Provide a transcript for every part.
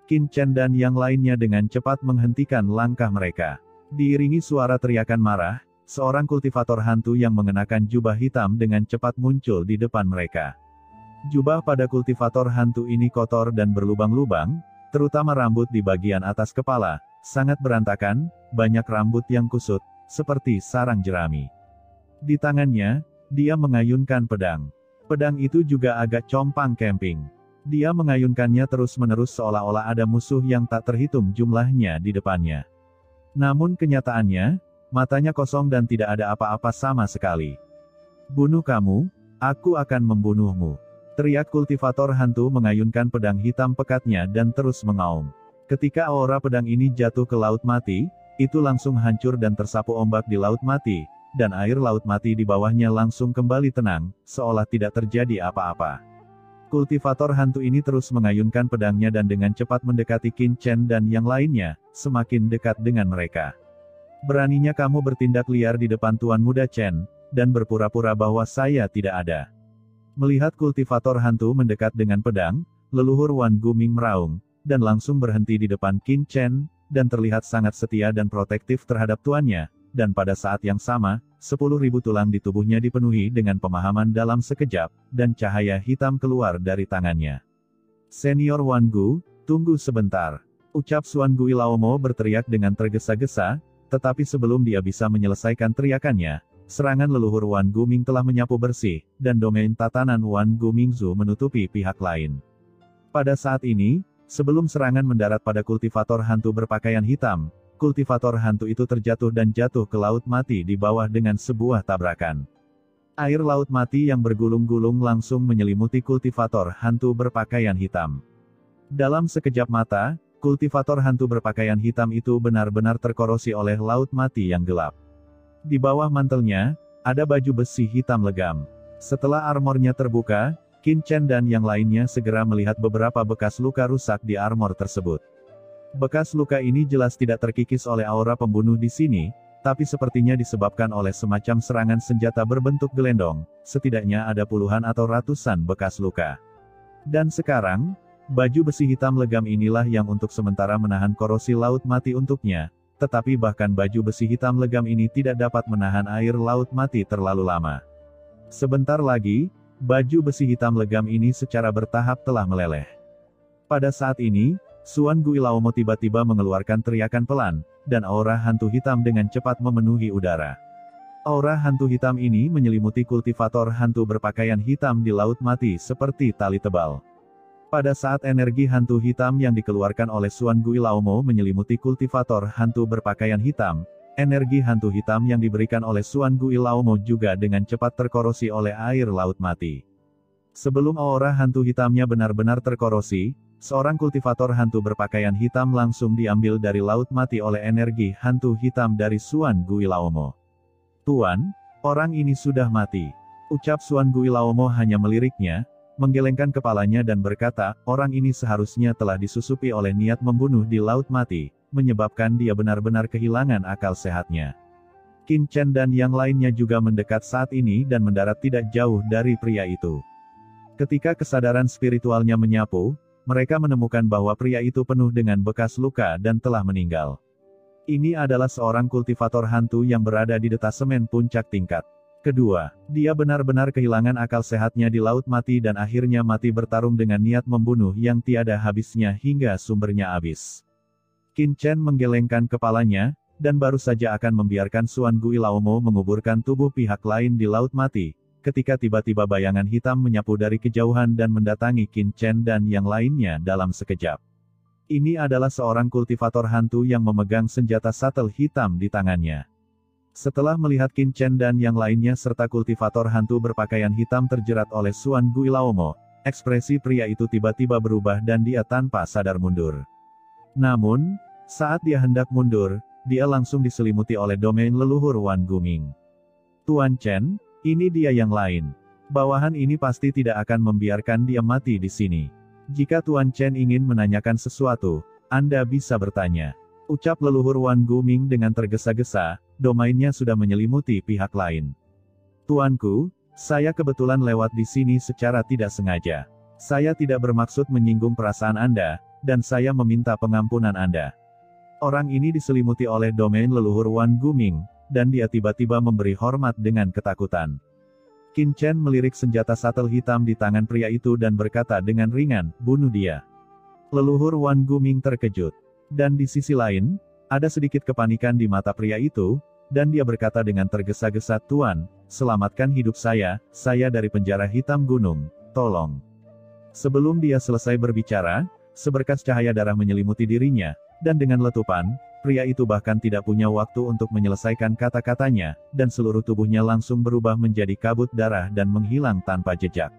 Qin Chen dan yang lainnya dengan cepat menghentikan langkah mereka. Diiringi suara teriakan marah, seorang kultivator hantu yang mengenakan jubah hitam dengan cepat muncul di depan mereka. Jubah pada kultivator hantu ini kotor dan berlubang-lubang, terutama rambut di bagian atas kepala, sangat berantakan, banyak rambut yang kusut, seperti sarang jerami. Di tangannya, dia mengayunkan pedang. Pedang itu juga agak compang camping. Dia mengayunkannya terus-menerus seolah-olah ada musuh yang tak terhitung jumlahnya di depannya. Namun kenyataannya, matanya kosong dan tidak ada apa-apa sama sekali. "Bunuh kamu, aku akan membunuhmu," teriak kultivator hantu mengayunkan pedang hitam pekatnya dan terus mengaum. Ketika aura pedang ini jatuh ke laut mati, itu langsung hancur dan tersapu ombak di laut mati, dan air laut mati di bawahnya langsung kembali tenang, seolah tidak terjadi apa-apa. Kultivator hantu ini terus mengayunkan pedangnya dan dengan cepat mendekati Qin Chen dan yang lainnya, semakin dekat dengan mereka. "Beraninya kamu bertindak liar di depan Tuan Muda Chen, dan berpura-pura bahwa saya tidak ada." Melihat kultivator hantu mendekat dengan pedang, leluhur Wan Guming meraung, dan langsung berhenti di depan Qin Chen, dan terlihat sangat setia dan protektif terhadap tuannya, dan pada saat yang sama, 10.000 tulang di tubuhnya dipenuhi dengan pemahaman dalam sekejap, dan cahaya hitam keluar dari tangannya. "Senior Wan Gu, tunggu sebentar," ucap Suan Gui Laomo berteriak dengan tergesa-gesa, tetapi sebelum dia bisa menyelesaikan teriakannya, serangan leluhur Wan Guming telah menyapu bersih, dan domain tatanan Wan Gumingzu menutupi pihak lain. Pada saat ini, sebelum serangan mendarat pada kultivator hantu berpakaian hitam, kultivator hantu itu terjatuh dan jatuh ke laut mati di bawah dengan sebuah tabrakan. Air laut mati yang bergulung-gulung langsung menyelimuti kultivator hantu berpakaian hitam. Dalam sekejap mata, kultivator hantu berpakaian hitam itu benar-benar terkorosi oleh laut mati yang gelap. Di bawah mantelnya, ada baju besi hitam legam. Setelah armornya terbuka, Qin Chen dan yang lainnya segera melihat beberapa bekas luka rusak di armor tersebut. Bekas luka ini jelas tidak terkikis oleh aura pembunuh di sini, tapi sepertinya disebabkan oleh semacam serangan senjata berbentuk gelendong, setidaknya ada puluhan atau ratusan bekas luka. Dan sekarang, baju besi hitam legam inilah yang untuk sementara menahan korosi laut mati untuknya, tetapi bahkan baju besi hitam legam ini tidak dapat menahan air laut mati terlalu lama. Sebentar lagi, baju besi hitam legam ini secara bertahap telah meleleh. Pada saat ini, Suan Gui Laomo tiba-tiba mengeluarkan teriakan pelan, dan aura hantu hitam dengan cepat memenuhi udara. Aura hantu hitam ini menyelimuti kultivator hantu berpakaian hitam di laut mati seperti tali tebal. Pada saat energi hantu hitam yang dikeluarkan oleh Suan Gui Laomo menyelimuti kultivator hantu berpakaian hitam, energi hantu hitam yang diberikan oleh Suan Gui Laomo juga dengan cepat terkorosi oleh air laut mati. Sebelum aura hantu hitamnya benar-benar terkorosi, seorang kultivator hantu berpakaian hitam langsung diambil dari laut mati oleh energi hantu hitam dari Suan Gui Laomo. "Tuan, orang ini sudah mati," ucap Suan Gui Laomo hanya meliriknya, menggelengkan kepalanya dan berkata, orang ini seharusnya telah disusupi oleh niat membunuh di laut mati, menyebabkan dia benar-benar kehilangan akal sehatnya. Qin Chen dan yang lainnya juga mendekat saat ini dan mendarat tidak jauh dari pria itu. Ketika kesadaran spiritualnya menyapu, mereka menemukan bahwa pria itu penuh dengan bekas luka dan telah meninggal. Ini adalah seorang kultivator hantu yang berada di detasemen puncak tingkat kedua. Dia benar-benar kehilangan akal sehatnya di laut mati dan akhirnya mati bertarung dengan niat membunuh yang tiada habisnya hingga sumbernya habis. Qin Chen menggelengkan kepalanya, dan baru saja akan membiarkan Suan Gui Laomo menguburkan tubuh pihak lain di laut mati, ketika tiba-tiba bayangan hitam menyapu dari kejauhan dan mendatangi Qin Chen dan yang lainnya dalam sekejap. Ini adalah seorang kultivator hantu yang memegang senjata satel hitam di tangannya. Setelah melihat Qin Chen dan yang lainnya serta kultivator hantu berpakaian hitam terjerat oleh Suan Gui Laomo, ekspresi pria itu tiba-tiba berubah dan dia tanpa sadar mundur. Namun, saat dia hendak mundur, dia langsung diselimuti oleh domain leluhur Wan Guming. "Tuan Chen, ini dia yang lain. Bawahan ini pasti tidak akan membiarkan dia mati di sini. Jika Tuan Chen ingin menanyakan sesuatu, Anda bisa bertanya," ucap leluhur Wan Guming dengan tergesa-gesa, domainnya sudah menyelimuti pihak lain. "Tuanku, saya kebetulan lewat di sini secara tidak sengaja. Saya tidak bermaksud menyinggung perasaan Anda, dan saya meminta pengampunan Anda. Orang ini diselimuti oleh domain leluhur Wan Guming, dan dia tiba-tiba memberi hormat dengan ketakutan. Qin Chen melirik senjata satel hitam di tangan pria itu dan berkata dengan ringan, "Bunuh dia." Leluhur Wan Guming terkejut. Dan di sisi lain, ada sedikit kepanikan di mata pria itu, dan dia berkata dengan tergesa-gesa, "Tuan, selamatkan hidup saya dari penjara hitam gunung, tolong." Sebelum dia selesai berbicara, seberkas cahaya darah menyelimuti dirinya, dan dengan letupan, pria itu bahkan tidak punya waktu untuk menyelesaikan kata-katanya, dan seluruh tubuhnya langsung berubah menjadi kabut darah dan menghilang tanpa jejak.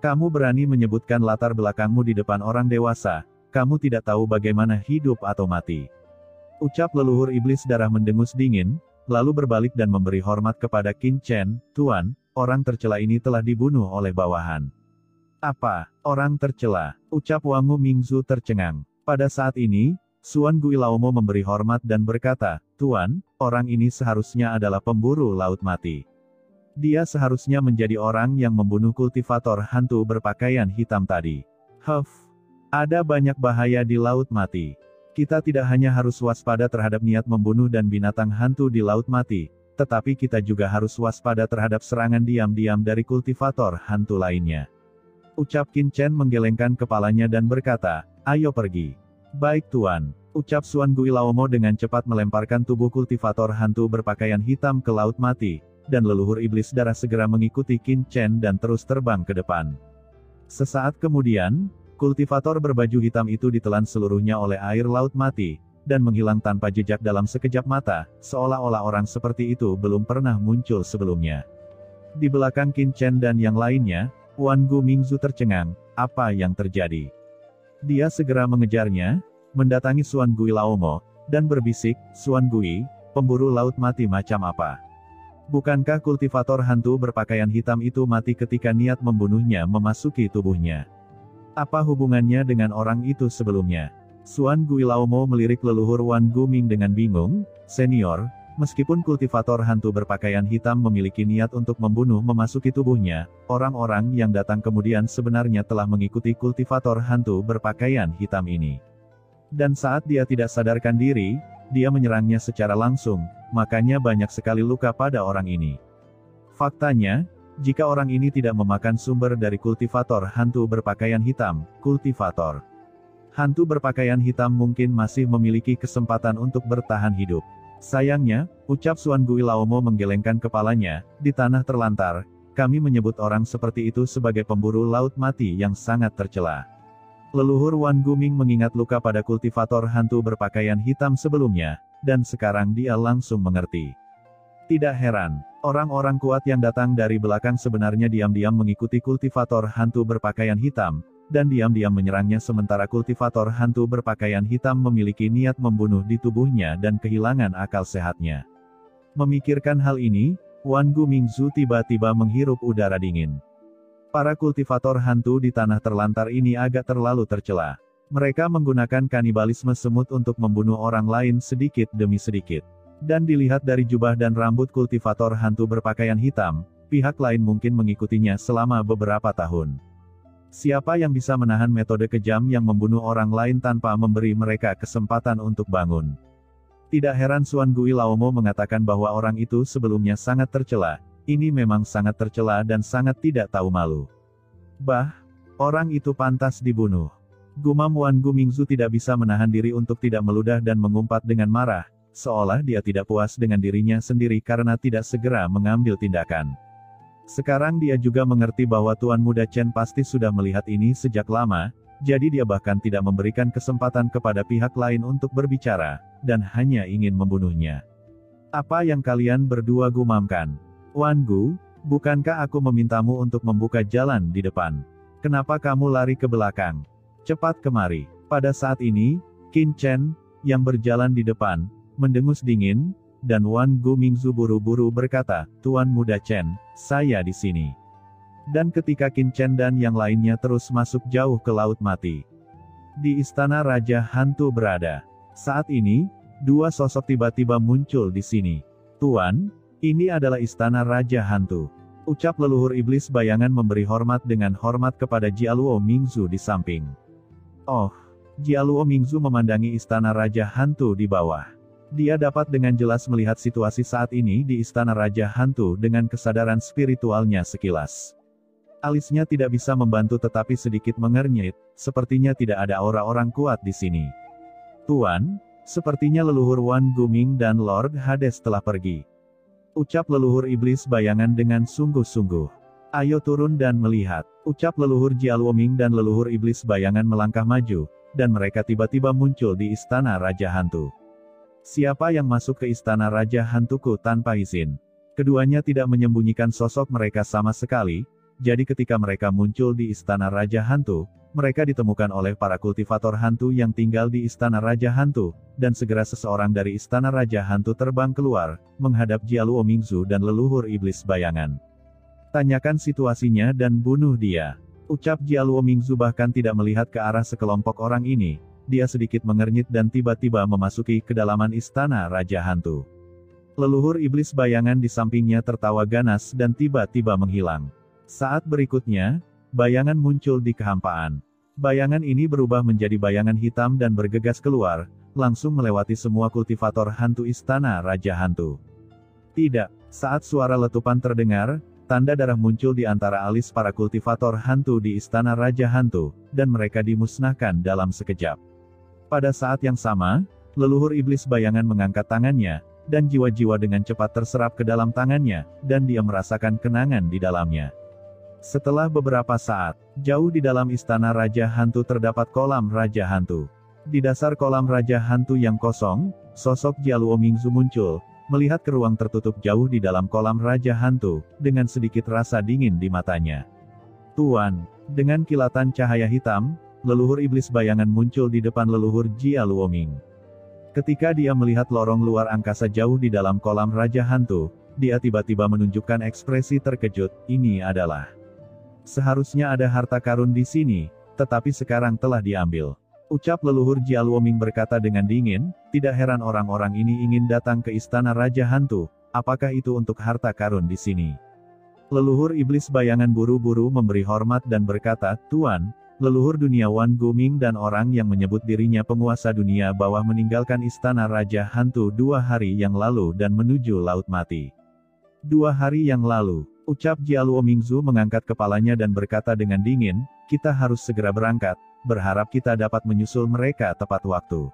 "Kamu berani menyebutkan latar belakangmu di depan orang dewasa, kamu tidak tahu bagaimana hidup atau mati," ucap leluhur iblis darah mendengus dingin, lalu berbalik dan memberi hormat kepada Qin Chen, "Tuan, orang tercela ini telah dibunuh oleh bawahan." "Apa, orang tercela?" ucap Wangu Mingzu tercengang. Pada saat ini, Suan Guilaumo memberi hormat dan berkata, "Tuan, orang ini seharusnya adalah pemburu laut mati. Dia seharusnya menjadi orang yang membunuh kultivator hantu berpakaian hitam tadi." Ada banyak bahaya di laut mati. Kita tidak hanya harus waspada terhadap niat membunuh dan binatang hantu di laut mati, tetapi kita juga harus waspada terhadap serangan diam-diam dari kultivator hantu lainnya. Ucap Qin Chen menggelengkan kepalanya dan berkata, "Ayo pergi." "Baik Tuan," ucap Suan Guilaumo dengan cepat melemparkan tubuh kultivator hantu berpakaian hitam ke laut mati, dan leluhur iblis darah segera mengikuti Qin Chen dan terus terbang ke depan. Sesaat kemudian, kultivator berbaju hitam itu ditelan seluruhnya oleh air laut mati, dan menghilang tanpa jejak dalam sekejap mata, seolah-olah orang seperti itu belum pernah muncul sebelumnya. Di belakang Qin Chen dan yang lainnya, Wan Gumingzu tercengang, apa yang terjadi? Dia segera mengejarnya, mendatangi Suan Guilaumo, dan berbisik, "Suan Gui, pemburu laut mati macam apa? Bukankah kultivator hantu berpakaian hitam itu mati ketika niat membunuhnya memasuki tubuhnya? Apa hubungannya dengan orang itu sebelumnya?" Suan Guilaumo melirik leluhur Wan Guming dengan bingung, "Senior, meskipun kultivator hantu berpakaian hitam memiliki niat untuk membunuh memasuki tubuhnya, orang-orang yang datang kemudian sebenarnya telah mengikuti kultivator hantu berpakaian hitam ini. Dan saat dia tidak sadarkan diri, dia menyerangnya secara langsung, makanya banyak sekali luka pada orang ini. Faktanya, jika orang ini tidak memakan sumber dari kultivator hantu berpakaian hitam, kultivator hantu berpakaian hitam mungkin masih memiliki kesempatan untuk bertahan hidup. Sayangnya," ucap Suan Guilaumo menggelengkan kepalanya, "di tanah terlantar, kami menyebut orang seperti itu sebagai pemburu laut mati yang sangat tercela." Leluhur Wan Guming mengingat luka pada kultivator hantu berpakaian hitam sebelumnya, dan sekarang dia langsung mengerti. Tidak heran, orang-orang kuat yang datang dari belakang sebenarnya diam-diam mengikuti kultivator hantu berpakaian hitam, dan diam-diam menyerangnya sementara kultivator hantu berpakaian hitam memiliki niat membunuh di tubuhnya dan kehilangan akal sehatnya. Memikirkan hal ini, Wan Gumingzu tiba-tiba menghirup udara dingin. Para kultivator hantu di tanah terlantar ini agak terlalu tercela. Mereka menggunakan kanibalisme semut untuk membunuh orang lain sedikit demi sedikit. Dan dilihat dari jubah dan rambut kultivator hantu berpakaian hitam, pihak lain mungkin mengikutinya selama beberapa tahun. Siapa yang bisa menahan metode kejam yang membunuh orang lain tanpa memberi mereka kesempatan untuk bangun? Tidak heran Suan Guilaumo mengatakan bahwa orang itu sebelumnya sangat tercela. Ini memang sangat tercela dan sangat tidak tahu malu. Orang itu pantas dibunuh. Gumam Wan Gumingzu tidak bisa menahan diri untuk tidak meludah dan mengumpat dengan marah, seolah dia tidak puas dengan dirinya sendiri karena tidak segera mengambil tindakan. Sekarang dia juga mengerti bahwa Tuan Muda Chen pasti sudah melihat ini sejak lama, jadi dia bahkan tidak memberikan kesempatan kepada pihak lain untuk berbicara, dan hanya ingin membunuhnya. "Apa yang kalian berdua gumamkan? Wan Gu, bukankah aku memintamu untuk membuka jalan di depan? Kenapa kamu lari ke belakang? Cepat kemari." Pada saat ini, Qin Chen, yang berjalan di depan, mendengus dingin, dan Wan Gumingzu buru-buru berkata, "Tuan Muda Chen, saya di sini." Dan ketika Qin Chen dan yang lainnya terus masuk jauh ke laut mati, di istana Raja Hantu berada. Saat ini, dua sosok tiba-tiba muncul di sini. "Tuan, ini adalah istana Raja Hantu," Ucap leluhur iblis bayangan memberi hormat dengan hormat kepada Jialuo Mingzu di samping. Oh, Jialuo Mingzu memandangi istana Raja Hantu di bawah. Dia dapat dengan jelas melihat situasi saat ini di istana Raja Hantu dengan kesadaran spiritualnya sekilas. Alisnya tidak bisa membantu tetapi sedikit mengernyit, sepertinya tidak ada aura orang kuat di sini. Tuan, sepertinya leluhur Wan Guming dan Lord Hades telah pergi. Ucap leluhur iblis bayangan dengan sungguh-sungguh. Ayo turun dan melihat. Ucap leluhur Jialuo Ming dan leluhur iblis bayangan melangkah maju, dan mereka tiba-tiba muncul di istana Raja Hantu. Siapa yang masuk ke istana Raja Hantuku tanpa izin? Keduanya tidak menyembunyikan sosok mereka sama sekali, jadi ketika mereka muncul di istana Raja Hantu, mereka ditemukan oleh para kultivator hantu yang tinggal di istana Raja Hantu, dan segera seseorang dari istana Raja Hantu terbang keluar, menghadap Jialuo Mingzu dan leluhur iblis bayangan. Tanyakan situasinya dan bunuh dia. Ucap Jialuo Mingzu bahkan tidak melihat ke arah sekelompok orang ini, dia sedikit mengernyit dan tiba-tiba memasuki kedalaman istana Raja Hantu. Leluhur iblis bayangan di sampingnya tertawa ganas dan tiba-tiba menghilang. Saat berikutnya, bayangan muncul di kehampaan. Bayangan ini berubah menjadi bayangan hitam dan bergegas keluar, langsung melewati semua kultivator hantu istana Raja Hantu. Tidak, saat suara letupan terdengar, tanda darah muncul di antara alis para kultivator hantu di istana Raja Hantu, dan mereka dimusnahkan dalam sekejap. Pada saat yang sama, leluhur iblis bayangan mengangkat tangannya, dan jiwa-jiwa dengan cepat terserap ke dalam tangannya, dan dia merasakan kenangan di dalamnya. Setelah beberapa saat, jauh di dalam istana Raja Hantu terdapat kolam Raja Hantu. Di dasar kolam Raja Hantu yang kosong, sosok Jialuo Mingzu muncul, melihat ke ruang tertutup jauh di dalam kolam Raja Hantu, dengan sedikit rasa dingin di matanya. Tuan, dengan kilatan cahaya hitam, leluhur iblis bayangan muncul di depan leluhur Jialuo Ming. Ketika dia melihat lorong luar angkasa jauh di dalam kolam Raja Hantu, dia tiba-tiba menunjukkan ekspresi terkejut, ini adalah... Seharusnya ada harta karun di sini, tetapi sekarang telah diambil. Ucap leluhur Jialuo Ming berkata dengan dingin, tidak heran orang-orang ini ingin datang ke istana Raja Hantu, apakah itu untuk harta karun di sini? Leluhur iblis bayangan buru-buru memberi hormat dan berkata, Tuan, leluhur dunia Wan Guming dan orang yang menyebut dirinya penguasa dunia bawah meninggalkan istana Raja Hantu 2 hari yang lalu dan menuju Laut Mati. 2 hari yang lalu. Ucap Jialuo Mingzu mengangkat kepalanya dan berkata dengan dingin, kita harus segera berangkat, berharap kita dapat menyusul mereka tepat waktu.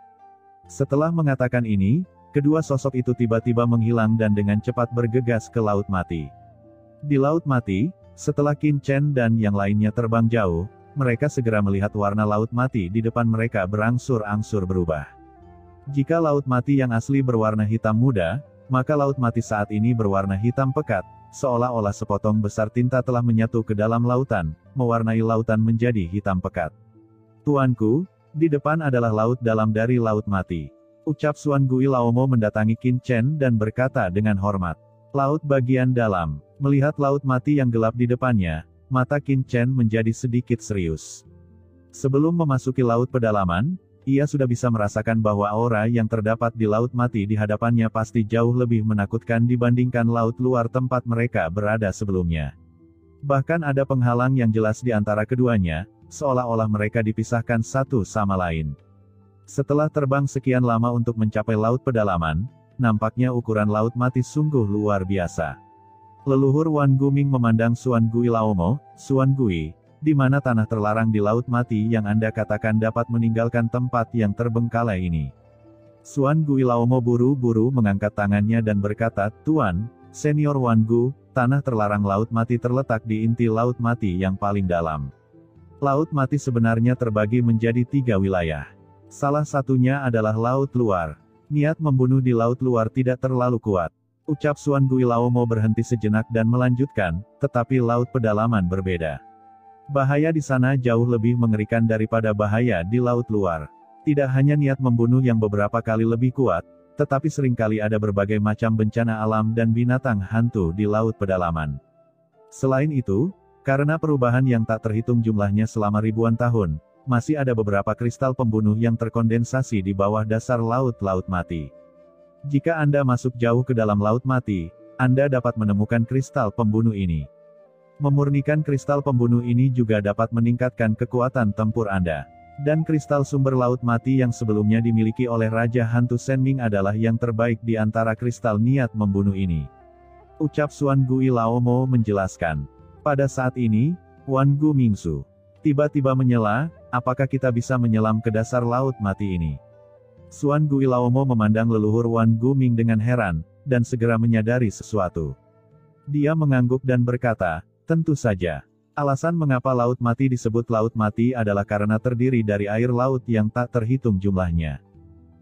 Setelah mengatakan ini, kedua sosok itu tiba-tiba menghilang dan dengan cepat bergegas ke Laut Mati. Di Laut Mati, setelah Qin Chen dan yang lainnya terbang jauh, mereka segera melihat warna Laut Mati di depan mereka berangsur-angsur berubah. Jika Laut Mati yang asli berwarna hitam muda, maka Laut Mati saat ini berwarna hitam pekat, seolah-olah sepotong besar tinta telah menyatu ke dalam lautan, mewarnai lautan menjadi hitam pekat. Tuanku, di depan adalah laut dalam dari Laut Mati. Ucap Suan Gui Laomo mendatangi Qin Chen dan berkata dengan hormat. Laut bagian dalam, melihat Laut Mati yang gelap di depannya, mata Qin Chen menjadi sedikit serius. Sebelum memasuki laut pedalaman, ia sudah bisa merasakan bahwa aura yang terdapat di Laut Mati di hadapannya pasti jauh lebih menakutkan dibandingkan laut luar tempat mereka berada sebelumnya. Bahkan ada penghalang yang jelas di antara keduanya, seolah-olah mereka dipisahkan satu sama lain. Setelah terbang sekian lama untuk mencapai laut pedalaman, nampaknya ukuran Laut Mati sungguh luar biasa. Leluhur Wan Guming memandang Suan Gui Laomo, Suan Gui, di mana tanah terlarang di Laut Mati yang Anda katakan dapat meninggalkan tempat yang terbengkalai ini. Suan Gui Laomo buru-buru mengangkat tangannya dan berkata, Tuan, Senior Wan Gu, tanah terlarang Laut Mati terletak di inti Laut Mati yang paling dalam. Laut Mati sebenarnya terbagi menjadi 3 wilayah. Salah satunya adalah Laut Luar. Niat membunuh di Laut Luar tidak terlalu kuat. Ucap Suan Gui Laomo berhenti sejenak dan melanjutkan, tetapi Laut Pedalaman berbeda. Bahaya di sana jauh lebih mengerikan daripada bahaya di Laut Luar. Tidak hanya niat membunuh yang beberapa kali lebih kuat, tetapi seringkali ada berbagai macam bencana alam dan binatang hantu di Laut Pedalaman. Selain itu, karena perubahan yang tak terhitung jumlahnya selama ribuan tahun, masih ada beberapa kristal pembunuh yang terkondensasi di bawah dasar Laut Mati. Jika Anda masuk jauh ke dalam Laut Mati, Anda dapat menemukan kristal pembunuh ini. Memurnikan kristal pembunuh ini juga dapat meningkatkan kekuatan tempur Anda. Dan kristal sumber laut mati yang sebelumnya dimiliki oleh Raja Hantu Senming adalah yang terbaik di antara kristal niat membunuh ini. Ucap Xuan Gui Laomo menjelaskan. Pada saat ini, Wan Gu Mingsu tiba-tiba menyela, apakah kita bisa menyelam ke dasar laut mati ini? Xuan Gui Laomo memandang leluhur Wan Gu Ming dengan heran, dan segera menyadari sesuatu. Dia mengangguk dan berkata, tentu saja. Alasan mengapa laut mati disebut laut mati adalah karena terdiri dari air laut yang tak terhitung jumlahnya.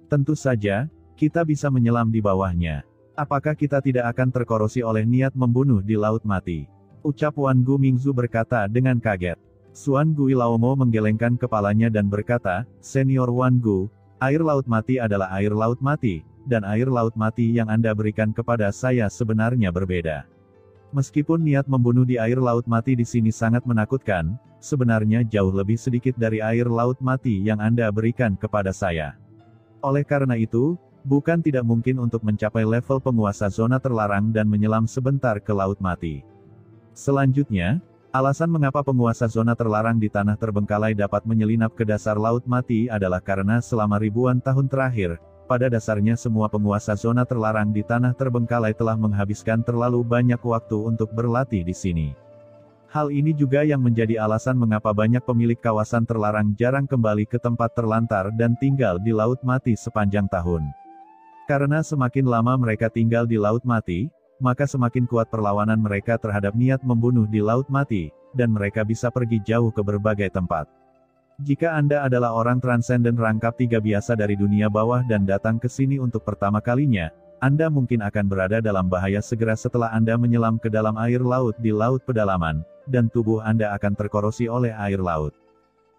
Tentu saja, kita bisa menyelam di bawahnya. Apakah kita tidak akan terkorosi oleh niat membunuh di laut mati? Ucap Wan Gu Mingzu berkata dengan kaget. Xuan Gui Laomo menggelengkan kepalanya dan berkata, Senior Wan Gu, air laut mati adalah air laut mati, dan air laut mati yang Anda berikan kepada saya sebenarnya berbeda. Meskipun niat membunuh di air laut mati di sini sangat menakutkan, sebenarnya jauh lebih sedikit dari air laut mati yang Anda berikan kepada saya. Oleh karena itu, bukan tidak mungkin untuk mencapai level penguasa zona terlarang dan menyelam sebentar ke laut mati. Selanjutnya, alasan mengapa penguasa zona terlarang di tanah terbengkalai dapat menyelinap ke dasar laut mati adalah karena selama ribuan tahun terakhir, pada dasarnya semua penguasa zona terlarang di tanah terbengkalai telah menghabiskan terlalu banyak waktu untuk berlatih di sini. Hal ini juga yang menjadi alasan mengapa banyak pemilik kawasan terlarang jarang kembali ke tempat terlantar dan tinggal di laut mati sepanjang tahun. Karena semakin lama mereka tinggal di laut mati, maka semakin kuat perlawanan mereka terhadap niat membunuh di laut mati, dan mereka bisa pergi jauh ke berbagai tempat. Jika Anda adalah orang transenden rangkap 3 biasa dari dunia bawah dan datang ke sini untuk pertama kalinya, Anda mungkin akan berada dalam bahaya segera setelah Anda menyelam ke dalam air laut di laut pedalaman, dan tubuh Anda akan terkorosi oleh air laut.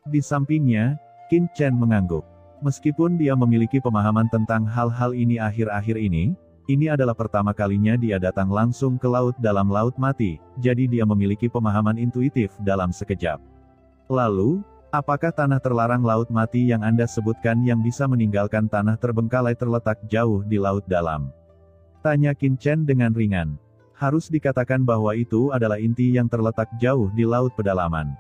Di sampingnya, Qin Chen mengangguk. Meskipun dia memiliki pemahaman tentang hal-hal ini akhir-akhir ini adalah pertama kalinya dia datang langsung ke laut dalam laut mati, jadi dia memiliki pemahaman intuitif dalam sekejap. Lalu, apakah tanah terlarang laut mati yang Anda sebutkan yang bisa meninggalkan tanah terbengkalai terletak jauh di laut dalam? Tanya Qin Chen dengan ringan. Harus dikatakan bahwa itu adalah inti yang terletak jauh di laut pedalaman.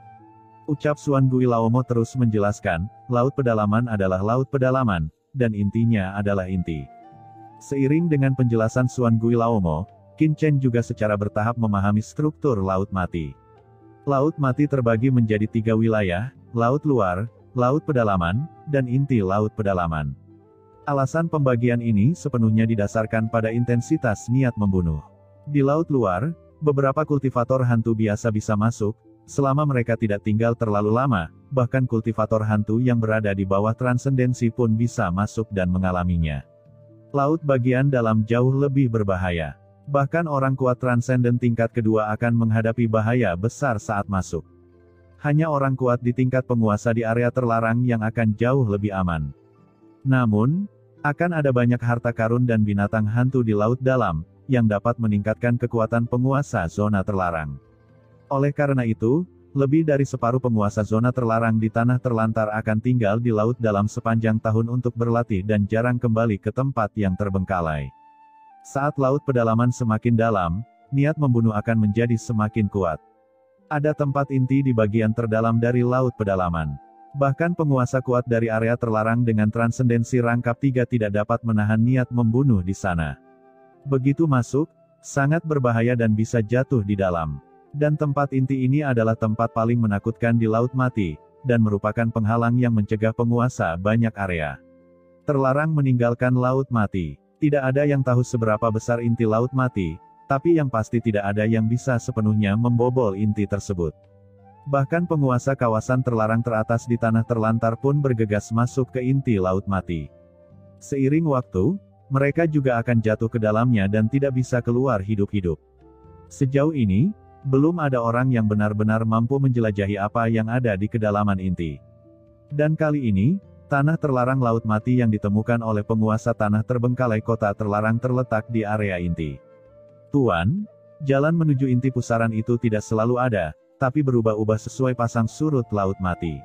Ucap Xuan Gui Laomo terus menjelaskan, laut pedalaman adalah laut pedalaman, dan intinya adalah inti. Seiring dengan penjelasan Xuan Gui Laomo, Qin Chen juga secara bertahap memahami struktur laut mati. Laut mati terbagi menjadi 3 wilayah, laut luar, laut pedalaman, dan inti laut pedalaman. Alasan pembagian ini sepenuhnya didasarkan pada intensitas niat membunuh. Di laut luar, beberapa kultivator hantu biasa bisa masuk, selama mereka tidak tinggal terlalu lama, bahkan kultivator hantu yang berada di bawah transendensi pun bisa masuk dan mengalaminya. Laut bagian dalam jauh lebih berbahaya. Bahkan orang kuat transenden tingkat kedua akan menghadapi bahaya besar saat masuk. Hanya orang kuat di tingkat penguasa di area terlarang yang akan jauh lebih aman. Namun, akan ada banyak harta karun dan binatang hantu di laut dalam, yang dapat meningkatkan kekuatan penguasa zona terlarang. Oleh karena itu, lebih dari separuh penguasa zona terlarang di tanah terlantar akan tinggal di laut dalam sepanjang tahun untuk berlatih dan jarang kembali ke tempat yang terbengkalai. Saat laut pedalaman semakin dalam, niat membunuh akan menjadi semakin kuat. Ada tempat inti di bagian terdalam dari laut pedalaman. Bahkan penguasa kuat dari area terlarang dengan transendensi rangkap 3 tidak dapat menahan niat membunuh di sana. Begitu masuk, sangat berbahaya dan bisa jatuh di dalam. Dan tempat inti ini adalah tempat paling menakutkan di laut mati, dan merupakan penghalang yang mencegah penguasa banyak area terlarang meninggalkan laut mati. Tidak ada yang tahu seberapa besar inti laut mati, tapi yang pasti tidak ada yang bisa sepenuhnya membobol inti tersebut. Bahkan penguasa kawasan terlarang teratas di tanah terlantar pun bergegas masuk ke inti laut mati. Seiring waktu, mereka juga akan jatuh ke dalamnya dan tidak bisa keluar hidup-hidup. Sejauh ini, belum ada orang yang benar-benar mampu menjelajahi apa yang ada di kedalaman inti. Dan kali ini, tanah terlarang laut mati yang ditemukan oleh penguasa tanah terbengkalai kota terlarang terletak di area inti. Tuan, jalan menuju inti pusaran itu tidak selalu ada, tapi berubah-ubah sesuai pasang surut laut mati.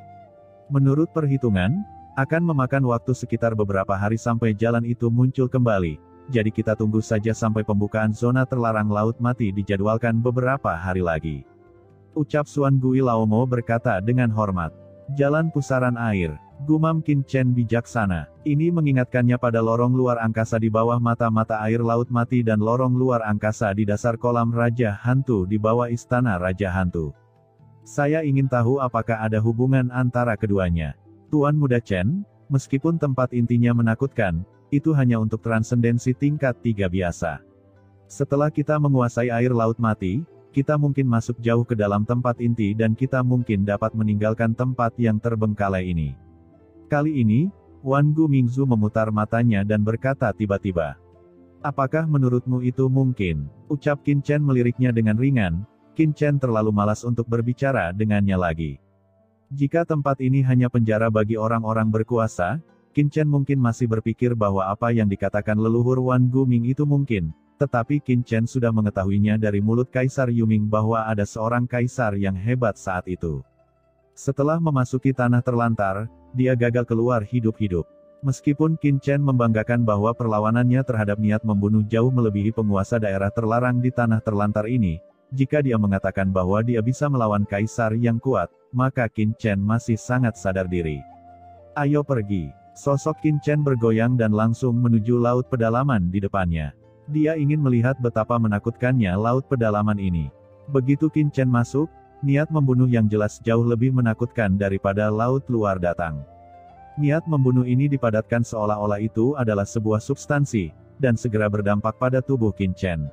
Menurut perhitungan, akan memakan waktu sekitar beberapa hari sampai jalan itu muncul kembali. Jadi kita tunggu saja sampai pembukaan zona terlarang laut mati dijadwalkan beberapa hari lagi. Ucap Suan Gui Laomo berkata dengan hormat. Jalan pusaran air. Gumam Qin Chen bijaksana. Ini mengingatkannya pada lorong luar angkasa di bawah mata-mata air laut mati dan lorong luar angkasa di dasar kolam Raja Hantu di bawah istana Raja Hantu. Saya ingin tahu apakah ada hubungan antara keduanya. Tuan Muda Chen, meskipun tempat intinya menakutkan, itu hanya untuk transendensi tingkat 3 biasa. Setelah kita menguasai air laut mati, kita mungkin masuk jauh ke dalam tempat inti dan kita mungkin dapat meninggalkan tempat yang terbengkalai ini. Kali ini, Wan Gu Mingzu memutar matanya dan berkata tiba-tiba. Apakah menurutmu itu mungkin? Ucap Qin Chen meliriknya dengan ringan. Qin Chen terlalu malas untuk berbicara dengannya lagi. Jika tempat ini hanya penjara bagi orang-orang berkuasa, Qin Chen mungkin masih berpikir bahwa apa yang dikatakan leluhur Wan Gu Ming itu mungkin. Tetapi Qin Chen sudah mengetahuinya dari mulut Kaisar Yuming bahwa ada seorang kaisar yang hebat saat itu. Setelah memasuki tanah terlantar, dia gagal keluar hidup-hidup. Meskipun Qin Chen membanggakan bahwa perlawanannya terhadap niat membunuh jauh melebihi penguasa daerah terlarang di tanah terlantar ini, jika dia mengatakan bahwa dia bisa melawan kaisar yang kuat, maka Qin Chen masih sangat sadar diri. Ayo pergi. Sosok Qin Chen bergoyang dan langsung menuju laut pedalaman di depannya. Dia ingin melihat betapa menakutkannya laut pedalaman ini. Begitu Qin Chen masuk, niat membunuh yang jelas jauh lebih menakutkan daripada laut luar datang. Niat membunuh ini dipadatkan seolah-olah itu adalah sebuah substansi, dan segera berdampak pada tubuh Qin Chen.